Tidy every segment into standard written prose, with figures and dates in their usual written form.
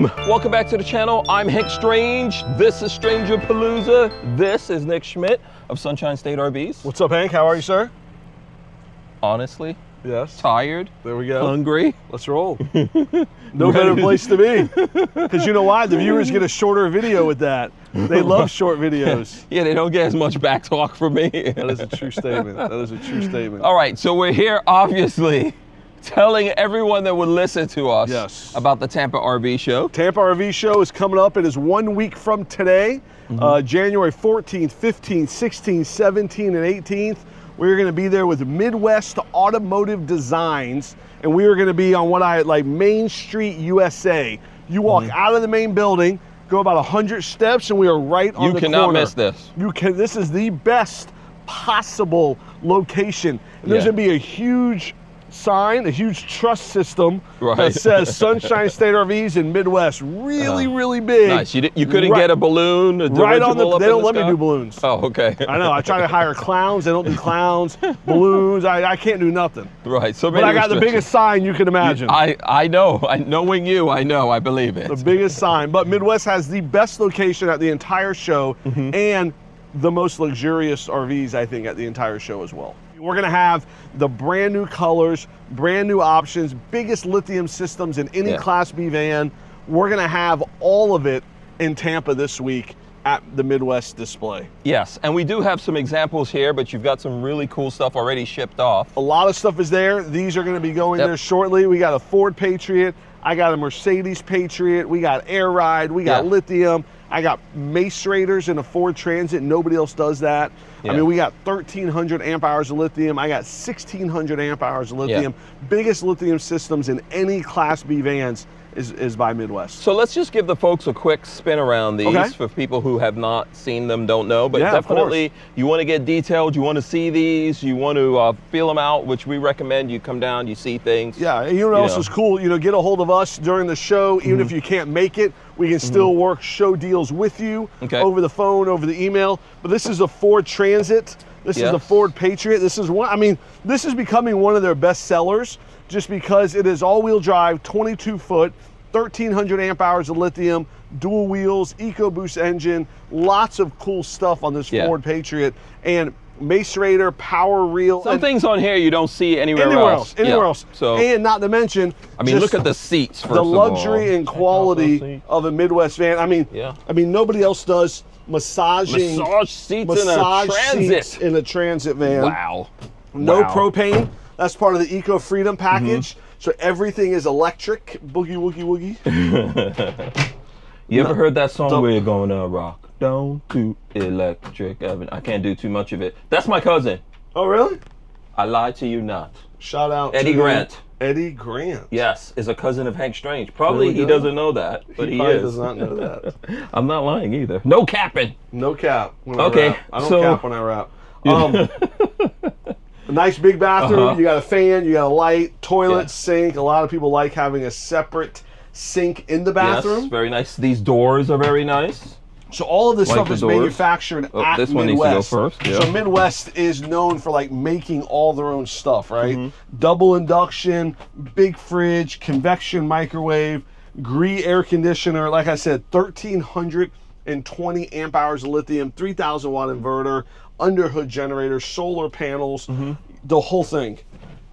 Welcome back to the channel. I'm Hank Strange. This is StrangerPalooza. This is Nick Schmidt of Sunshine State RVs. What's up, Hank? How are you, sir? Honestly, yes. Tired. There we go. Hungry. Let's roll. No better place to be. Because you know why? The viewers get a shorter video with that. They love short videos. Yeah, they don't get as much back talk from me. That is a true statement. That is a true statement. All right, so we're here, obviously, telling everyone that would listen to us about the Tampa RV show. Tampa RV show is coming up. It is 1 week from today, January 14th, 15th, 16th, 17th, and 18th. We're going to be there with Midwest Automotive Designs, and we are going to be on what I like Main Street, USA. You walk out of the main building, go about 100 steps, and we are right on the corner. You cannot miss this. This is the best possible location. And there's going to be a huge sign, a huge truss system that says Sunshine State RVs in Midwest. Really big. Nice. You couldn't get a balloon, a right on the. They don't let me do balloons. Oh, okay. I know. I try to hire clowns. They don't do clowns, balloons. I can't do nothing. Right. So, but I got the biggest sign you can imagine. I know. Knowing you, I know. I believe it. The biggest sign. But Midwest has the best location at the entire show and the most luxurious RVs, I think, at the entire show as well. We're gonna have the brand new colors, brand new options, biggest lithium systems in any Class B van. We're gonna have all of it in Tampa this week at the Midwest display. Yes, and we do have some examples here, but you've got some really cool stuff already shipped off. A lot of stuff is there. These are gonna be going there shortly. We got a Ford Patriot, I got a Mercedes Patriot, we got Air Ride, we got Lithium, I got Mace Raiders in a Ford Transit. Nobody else does that. I mean, we got 1,300 amp hours of lithium. I got 1,600 amp hours of lithium. Biggest lithium systems in any Class B vans is by Midwest. So let's just give the folks a quick spin around these for people who have not seen them, don't know. But definitely, you want to get detailed, you want to see these, you want to feel them out, which we recommend. You come down, you see things. Yeah, you know what else is cool? You know, get a hold of us during the show, even if you can't make it. We can still work show deals with you over the phone, over the email. But this is a Ford Transit. This is the Ford Patriot. This is one, I mean, this is becoming one of their best sellers just because it is all-wheel drive, 22-foot, 1,300 amp hours of lithium, dual wheels, EcoBoost engine, lots of cool stuff on this Ford Patriot. And Mace Raider, power reel. Some things on here you don't see anywhere else. Anywhere else. So, and not to mention, I mean, look at the seats. First the luxury and quality of a Midwest van. I mean, nobody else does massage seats in a transit van. Wow. No propane. That's part of the Eco Freedom package. So everything is electric. Boogie woogie woogie. You ever heard that song? We're gonna rock down to Electric Avenue. I can't do too much of it. That's my cousin. Oh, really? I lied to you not. Shout out Eddie Grant. Eddie Grant. Yes, is a cousin of Hank Strange. Probably he doesn't know that, but he is. Does not know that. I'm not lying either. No capping. No cap. Okay. I don't cap when I rap. A nice big bathroom. You got a fan, you got a light, toilet, sink. A lot of people like having a separate sink in the bathroom. Yes, very nice. These doors are very nice. So all of this stuff is manufactured at this Midwest. One needs to go first. So Midwest is known for like making all their own stuff, right? Double induction, big fridge, convection microwave, Gree air conditioner. Like I said, 1,320 amp hours of lithium, 3,000 watt inverter, under hood generator, solar panels, the whole thing.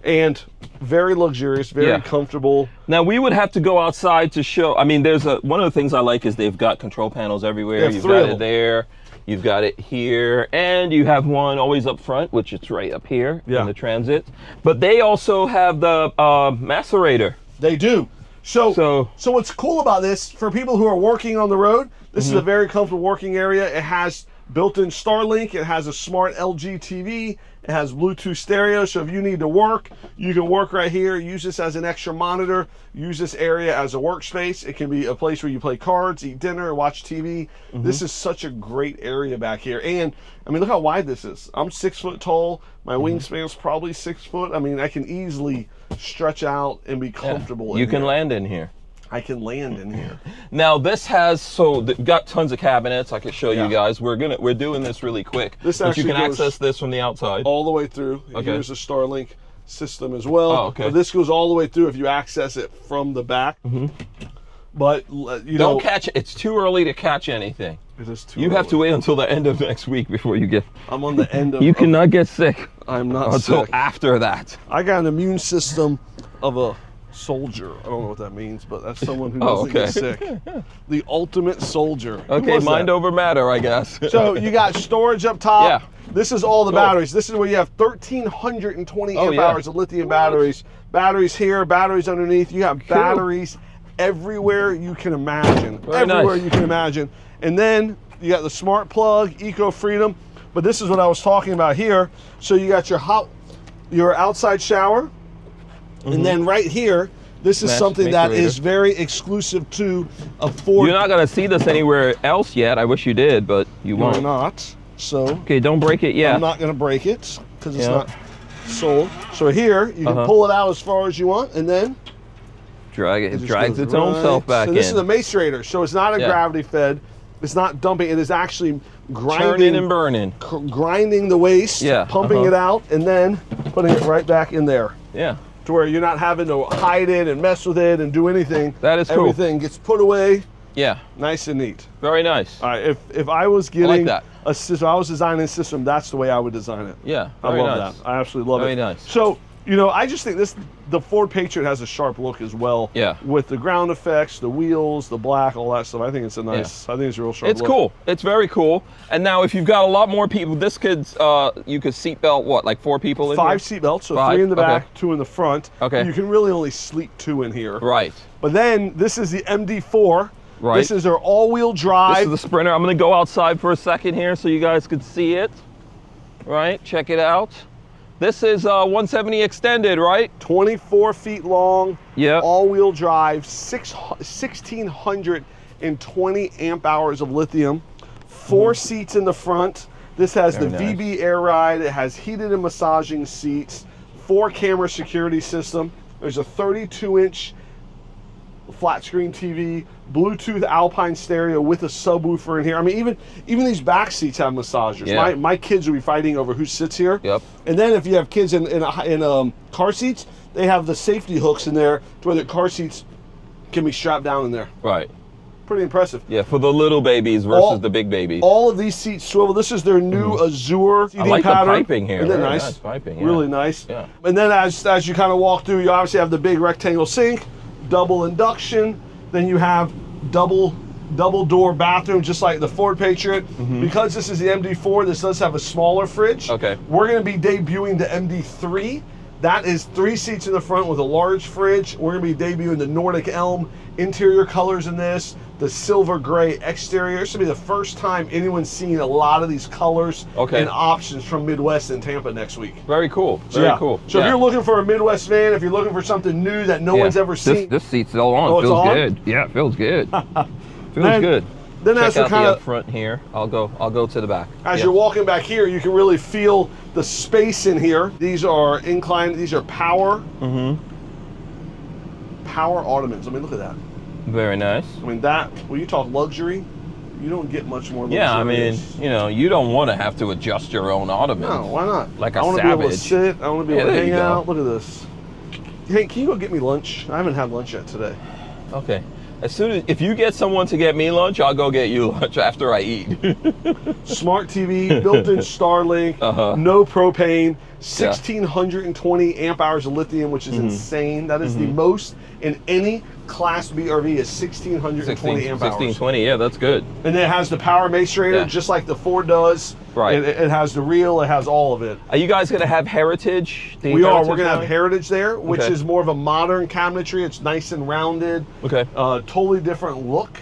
And very luxurious, very comfortable. Now we would have to go outside to show. I mean, there's one of the things I like is they've got control panels everywhere. You've got it there, you've got it here, and you have one always up front, which is right up here in the Transit. But they also have the macerator. They do. So what's cool about this for people who are working on the road? This is a very comfortable working area. It has built-in Starlink. It has a smart LG TV. It has Bluetooth stereo, so if you need to work, you can work right here. Use this as an extra monitor. Use this area as a workspace. It can be a place where you play cards, eat dinner, watch TV. This is such a great area back here. And, I mean, look how wide this is. I'm 6 foot tall. My wingspan's probably 6 foot. I mean, I can easily stretch out and be comfortable in You can here. land in here. I can land in here. Now this has got tons of cabinets. I could show you guys. We're doing this really quick. This but you actually can access this from the outside all the way through. Here's a Starlink system as well. Oh, okay. But this goes all the way through if you access it from the back. But you don't catch it. It's too early to catch anything. It is too You early. have to wait until the end of next week before you get. I'm on the end of. You cannot get sick. I'm not until sick. after that. I got an immune system of a soldier. I don't know what that means, but that's someone who doesn't get sick. The ultimate soldier. Okay, mind over matter, I guess. So you got storage up top. Yeah. This is all the batteries. This is where you have 1,320 amp hours of lithium batteries. Batteries here, batteries underneath. You have batteries everywhere you can imagine. Everywhere you can imagine. And then you got the smart plug, Eco Freedom. But this is what I was talking about here. So you got your outside shower. And then right here, this is something that is very exclusive to a Ford. You're not going to see this anywhere else yet. I wish you did, but you won't. You're not. So okay, don't break it yet. I'm not going to break it because it's not sold. So here, you can pull it out as far as you want, and then drag it. It drags its own self back in. So this is a macerator. So it's not a gravity fed. It's not dumping. It is actually grinding and burning. Grinding the waste, pumping it out, and then putting it right back in there. Yeah. To where you're not having to hide it and mess with it and do anything. That is cool. Everything gets put away. Yeah. Nice and neat. Very nice. All right. If I was getting I like that. a system, I was designing a system, that's the way I would design it. Yeah. I love that. I absolutely love it. Very nice. So, you know, I just think the Ford Patriot has a sharp look as well. Yeah. With the ground effects, the wheels, the black, all that stuff. I think it's a nice, I think it's a real sharp look. It's cool. It's very cool. And now if you've got a lot more people, this could, you could seat belt, what, like 4 people in 5 here? seat belts, so 3 in the back, 2 in the front. Okay. You can really only sleep 2 in here. Right. But then this is the MD4. Right. This is their all-wheel drive. This is the Sprinter. I'm going to go outside for a second here so you guys could see it. Right, check it out. This is 170 extended, right? 24 feet long. Yeah. All-wheel drive, 1,620 amp hours of lithium. 4 seats in the front. This has the VB Air Ride. It has heated and massaging seats. 4-camera security system. There's a 32-inch flat screen TV, Bluetooth Alpine stereo with a subwoofer in here. I mean, even these back seats have massagers. Yeah. My kids will be fighting over who sits here. Yep. And then if you have kids in car seats, they have the safety hooks in there to where the car seats can be strapped down in there. Right. Pretty impressive. Yeah, for the little babies versus the big babies. All of these seats swivel. This is their new Azure seating I like pattern. the piping here. Isn't that Very nice? Piping, yeah. Really nice. Yeah. And then as you kind of walk through, you obviously have the big rectangle sink, double induction. Then you have double door bathroom, just like the Ford Patriot. Because this is the MD4, this does have a smaller fridge. Okay. We're going to be debuting the MD3. That is 3 seats in the front with a large fridge. We're going to be debuting the Nordic Elm interior colors in this, the silver gray exterior. This will be the first time anyone's seen a lot of these colors and options from Midwest and Tampa next week. Very cool. Very cool. So if you're looking for a Midwest van, if you're looking for something new that no one's ever seen. This seat's still on. Feels good. Yeah, it feels good. Feels good. Then check as out the up front here. I'll go to the back. As you're walking back here, you can really feel the space in here. These are inclined. These are power. Power ottomans. I mean, look at that. Very nice. I mean, when you talk luxury, you don't get much more luxury. Yeah, I mean, you know, you don't want to have to adjust your own ottoman. No, why not? Like a I want to be able to sit. I want to be able to hang out. Look at this. Hey, can you go get me lunch? I haven't had lunch yet today. Okay. If you get someone to get me lunch, I'll go get you lunch after I eat. Smart TV, built-in Starlink, no propane, 1,620 amp hours of lithium, which is insane. That is the most in any Class B RV is 1,620 amp hours. 1,620, yeah, that's good. And then it has the power macerator, just like the Ford does. Right. It has the reel, it has all of it. Are you guys going to have Heritage? We are. We're going to have Heritage there, which is more of a modern cabinetry. It's nice and rounded. Okay. Totally different look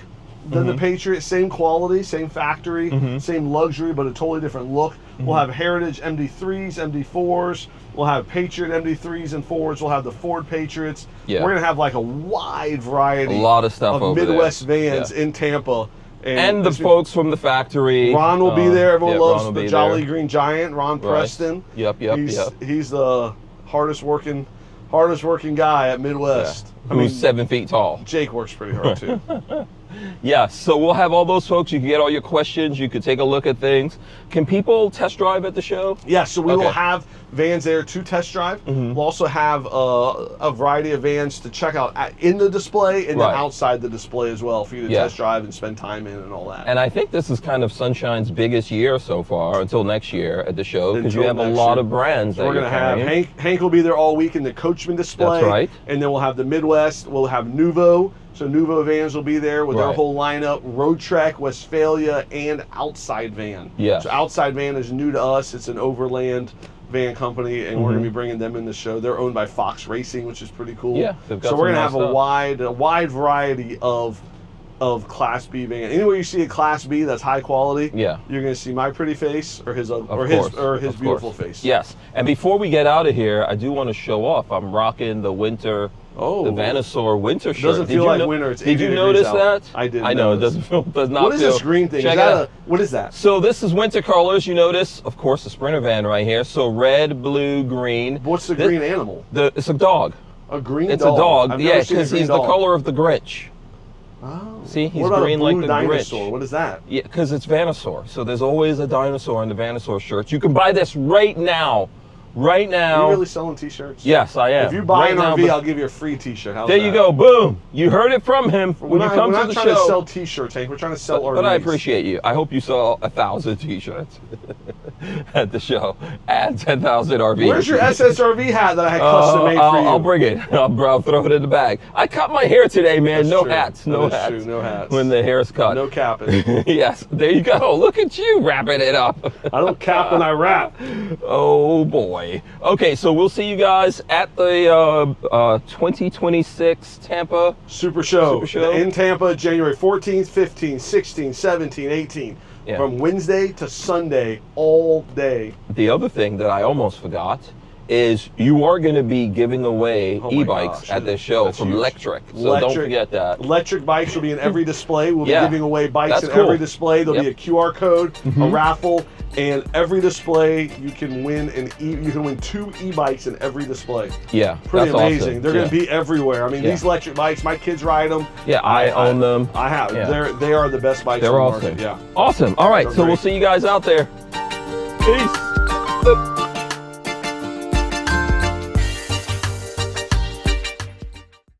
than the Patriot. Same quality, same factory, same luxury, but a totally different look. We'll have Heritage MD3s, MD4s. We'll have Patriot MD3s and 4s. We'll have the Ford Patriots. Yeah. We're going to have like a wide variety of stuff of Midwest vans in Tampa. And the folks from the factory. Ron will be there. Everyone loves the Jolly Green Giant, Ron Preston. Yep. He's the hardest working guy at Midwest. Yeah. Who's 7 feet tall. Jake works pretty hard too. Yeah, so we'll have all those folks. You can get all your questions. You can take a look at things. Can people test drive at the show? Yeah, so we will have vans there to test drive. We'll also have a variety of vans to check out in the display and then outside the display as well for you to test drive and spend time in and all that. And I think this is kind of Sunshine's biggest year so far until next year at the show, because you have a lot of brands. So we're going to have Hank will be there all week in the Coachman display. That's right. And then we'll have the Midwest. We'll have Nuvo. So Nuvo vans will be there with their whole lineup, Road Trek, Westphalia, and Outside Van. Yeah. So Outside Van is new to us. It's an overland van company, and we're going to be bringing them in the show. They're owned by Fox Racing, which is pretty cool. Yeah. So we're going to have a wide variety of Class B van. Anywhere you see a Class B that's high quality, you're going to see my pretty face or his beautiful face. Yes. And before we get out of here, I do want to show off. I'm rocking the winter. The Vanasaur winter shirt. Doesn't feel like winter. It's 80 did you notice that? I did. I know it does not what feel. What is this green thing? What is that? So this is winter colors. You notice, of course, the Sprinter van right here. So red, blue, green. What's the green animal? It's a dog. A green dog? It's a dog. Yeah, because he's the color of the Grinch. Oh. See, he's green like the dinosaur? Grinch. What is that? Yeah, because it's Vanasaur. So there's always a dinosaur in the Vanasaur shirts. You can buy this right now. Right now. Are you really selling t-shirts? Yes, I am. If you buy an RV, I'll give you a free t-shirt. There you go. Boom. You heard it from him. When you come to the show. We're not trying to sell t-shirts, Hank. We're trying to sell RVs. But I appreciate you. I hope you sell 1,000 t-shirts at the show. Add 10,000 RVs. Where's your SSRV hat that I had custom made for you? I'll bring it. I'll throw it in the bag. I cut my hair today, man. No hats. No hats. No hats. When the hair's cut. No capping. Yes. There you go. Look at you wrapping it up. I don't cap when I wrap. Oh, boy. Okay, so we'll see you guys at the 2026 Tampa Super Show in Tampa, January 14th, 15th, 16th, 17th, 18th. Yeah. From Wednesday to Sunday, all day. The other thing that I almost forgot is you are going to be giving away e-bikes at this show from Lectric. So don't forget that. Lectric bikes will be in every display. We'll be giving away bikes in every display. There'll be a QR code, a raffle, and every display you can win you can win 2 e-bikes in every display. Yeah, pretty amazing. Awesome. They're going to be everywhere. I mean, these electric bikes, my kids ride them. Yeah, I own them. I have. Yeah. They are the best bikes. They're on the awesome. market. Yeah. Awesome. All right, so we'll see you guys out there. Peace.